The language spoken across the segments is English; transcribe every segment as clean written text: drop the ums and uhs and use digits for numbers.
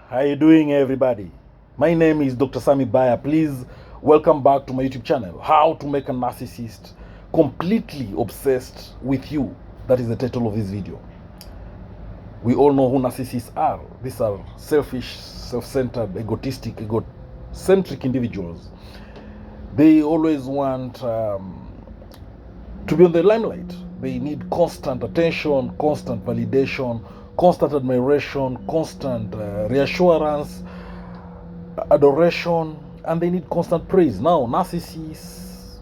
How you doing, everybody? My name is Dr. Sami Baya. Please welcome back to my YouTube channel. How to make a narcissist completely obsessed with you. That is the title of this video. We all know who narcissists are. These are selfish, self-centered, egocentric individuals. They always want to be on the limelight. They need constant attention, constant validation, constant admiration, constant reassurance, adoration, and they need constant praise. Now, narcissists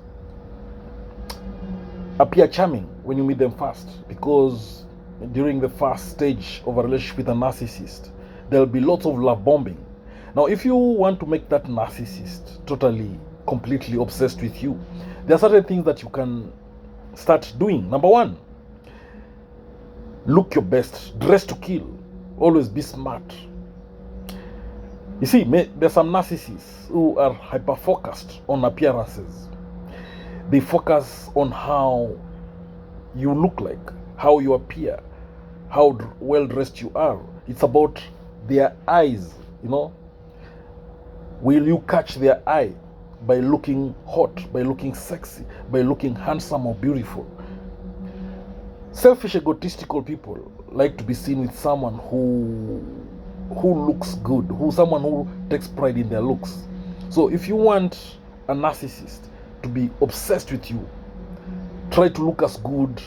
appear charming when you meet them first, because during the first stage of a relationship with a narcissist, there'll be lots of love bombing. Now, if you want to make that narcissist totally, completely obsessed with you, there are certain things that you can start doing. Number one, look your best, dress to kill, always be smart. You see, there's some narcissists who are hyper-focused on appearances. They focus on how you look like, how you appear, how well-dressed you are. It's about their eyes, you know. Will you catch their eye by looking hot, by looking sexy, by looking handsome or beautiful? Selfish, egotistical people like to be seen with someone who looks good, someone who takes pride in their looks. So if you want a narcissist to be obsessed with you, try to look as good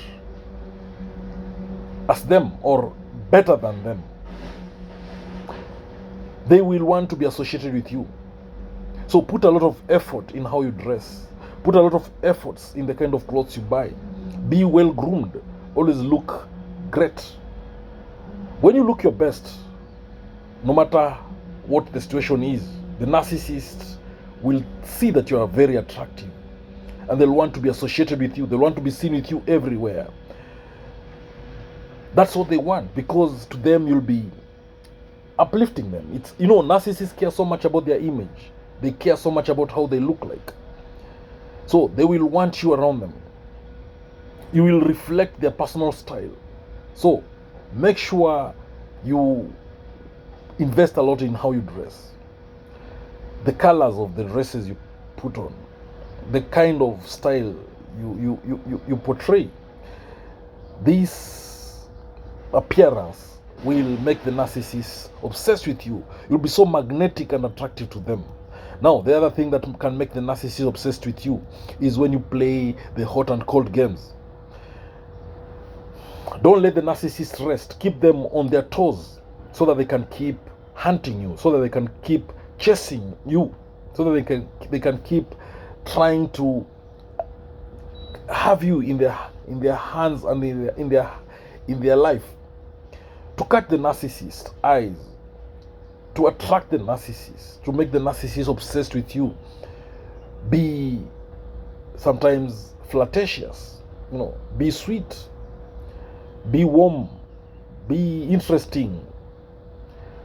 as them or better than them. They will want to be associated with you. So put a lot of effort in how you dress. Put a lot of efforts in the kind of clothes you buy. Be well groomed. Always look great. When you look your best, no matter what the situation is, the narcissist will see that you are very attractive, and they'll want to be associated with you. They'll want to be seen with you everywhere. That's what they want, because to them you'll be uplifting them. It's, you know, narcissists care so much about their image. They care so much about how they look like. So they will want you around them. You will reflect their personal style. So make sure you invest a lot in how you dress, the colors of the dresses you put on, the kind of style you portray. This appearance will make the narcissist obsessed with you. You'll be so magnetic and attractive to them. Now, the other thing that can make the narcissist obsessed with you is when you play the hot and cold games. Don't let the narcissist rest. Keep them on their toes so that they can keep hunting you, so that they can keep chasing you, so that they can keep trying to have you in their hands and in their life. To catch the narcissist eyes, to attract the narcissist, to make the narcissist obsessed with you, be sometimes flirtatious, you know, be sweet, be warm, be interesting.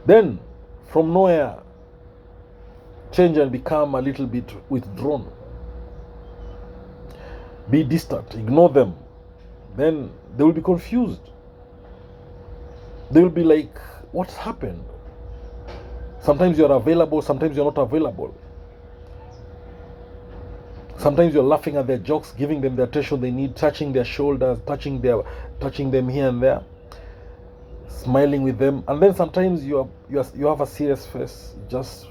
Then from nowhere, change and become a little bit withdrawn. Be distant, ignore them. Then they will be confused. They will be like, what's happened? Sometimes you're available, sometimes you're not available. Sometimes you're laughing at their jokes, giving them the attention they need, touching their shoulders, touching them here and there, smiling with them. And then sometimes you have a serious face, just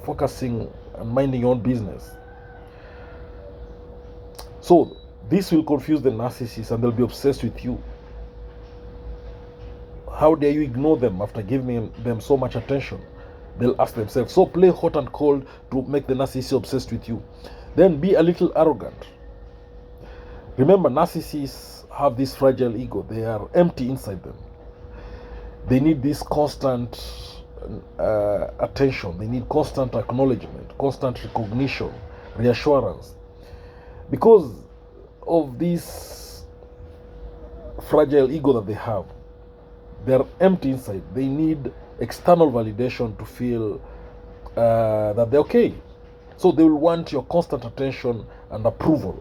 focusing and minding your own business. So this will confuse the narcissist, and they'll be obsessed with you. How dare you ignore them after giving them so much attention? They'll ask themselves. So play hot and cold to make the narcissist obsessed with you. Then be a little arrogant. Remember, narcissists have this fragile ego. They are empty inside them. They need this constant attention. They need constant acknowledgement, constant recognition, reassurance. Because of this fragile ego that they have, they're empty inside. They need external validation to feel that they're okay. So they will want your constant attention and approval.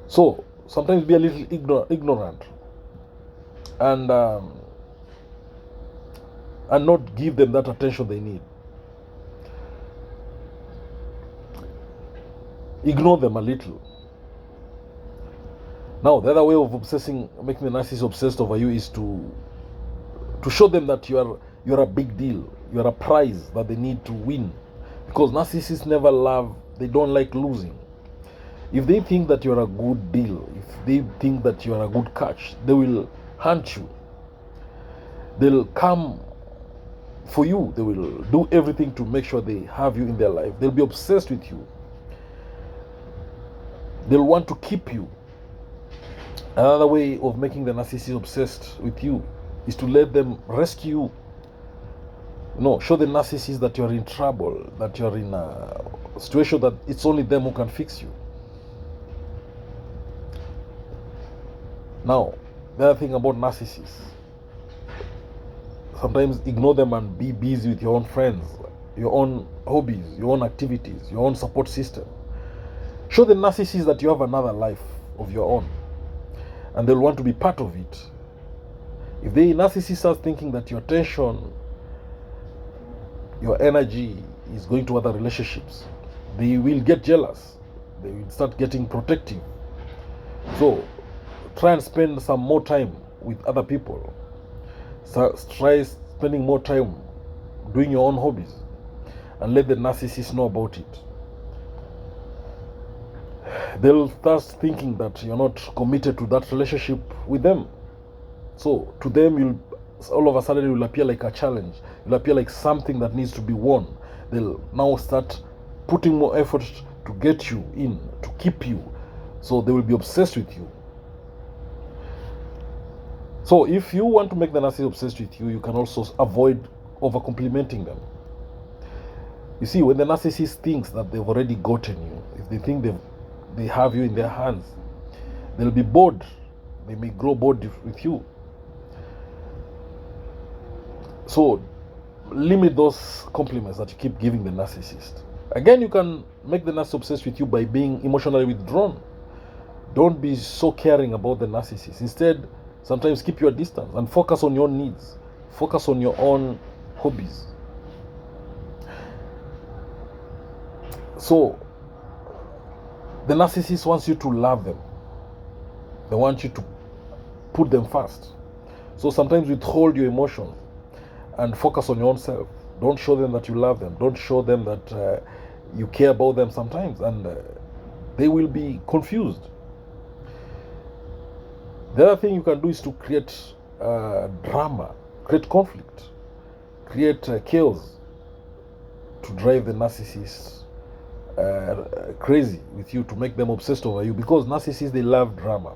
So sometimes be a little ignorant and and not give them that attention they need. Ignore them a little. Now, the other way of making the narcissist obsessed over you is to show them that you're a big deal. You're a prize that they need to win. Because narcissists never love, they don't like losing. If they think that you're a good deal, if they think that you're a good catch, they will hunt you. They'll come for you. They will do everything to make sure they have you in their life. They'll be obsessed with you. They'll want to keep you. Another way of making the narcissist obsessed with you is to let them rescue you. Show the narcissist that you're in trouble, that you're in a situation that it's only them who can fix you. Now, the other thing about narcissists, sometimes ignore them and be busy with your own friends, your own hobbies, your own activities, your own support system. Show the narcissist that you have another life of your own, and they'll want to be part of it. If the narcissist starts thinking that your attention, your energy is going to other relationships, they will get jealous. They will start getting protective. So try and spend some more time with other people. So try spending more time doing your own hobbies, and let the narcissist know about it. They'll start thinking that you're not committed to that relationship with them. So to them, all of a sudden it will appear like a challenge. It will appear like something that needs to be won. They'll now start putting more effort to get you in, to keep you. So they will be obsessed with you. So if you want to make the narcissist obsessed with you, you can also avoid over-complimenting them. You see, when the narcissist thinks that they've already gotten you, if they think they have you in their hands, they'll be bored. They may grow bored with you. So limit those compliments that you keep giving the narcissist. Again, you can make the narcissist obsessed with you by being emotionally withdrawn. Don't be so caring about the narcissist. Instead, sometimes keep your distance and focus on your needs. Focus on your own hobbies. So the narcissist wants you to love them. They want you to put them first. So sometimes withhold your emotions and focus on your own self. Don't show them that you love them. Don't show them that you care about them sometimes, and they will be confused. The other thing you can do is to create drama, create conflict, create chaos to drive the narcissist crazy with you, to make them obsessed over you, because narcissists, they love drama.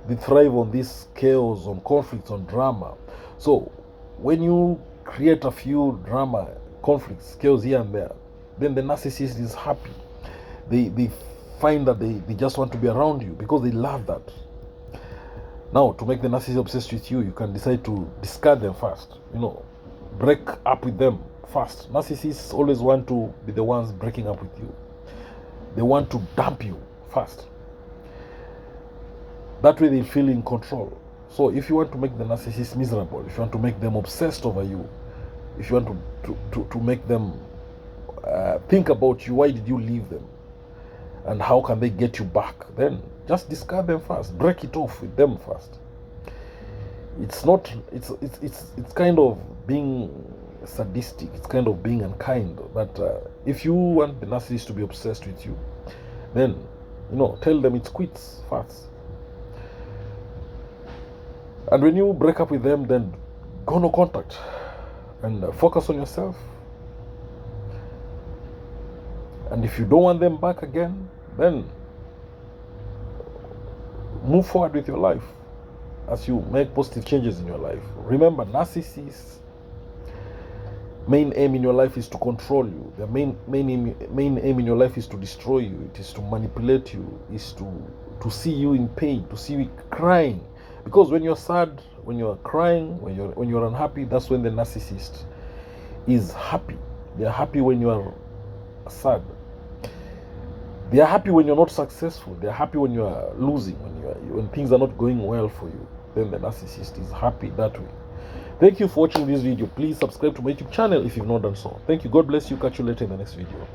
They thrive on this chaos, on conflicts, on drama. So when you create a few drama, conflicts, chaos here and there, then the narcissist is happy. They find that they just want to be around you because they love that. Now, to make the narcissist obsessed with you, you can decide to discard them first. Break up with them fast. Narcissists always want to be the ones breaking up with you. They want to dump you fast. That way they feel in control. So if you want to make the narcissist miserable, if you want to make them obsessed over you, if you want to make them think about you, why did you leave them? And how can they get you back? Then just discard them first. Break it off with them first. It's kind of being sadistic. It's kind of being unkind. But if you want the narcissist to be obsessed with you, then tell them it's quits fast. And when you break up with them, then go no contact and focus on yourself. And if you don't want them back again, then move forward with your life as you make positive changes in your life. Remember, narcissists' main aim in your life is to control you. Their main aim in your life is to destroy you. It is to manipulate you. Is to see you in pain, to see you crying. Because when you're sad, when you're crying, when you're unhappy, that's when the narcissist is happy. They are happy when you are sad. They are happy when you're not successful. They are happy when you are losing, when things are not going well for you. Then the narcissist is happy that way. Thank you for watching this video. Please subscribe to my YouTube channel if you've not done so. Thank you. God bless you. Catch you later in the next video.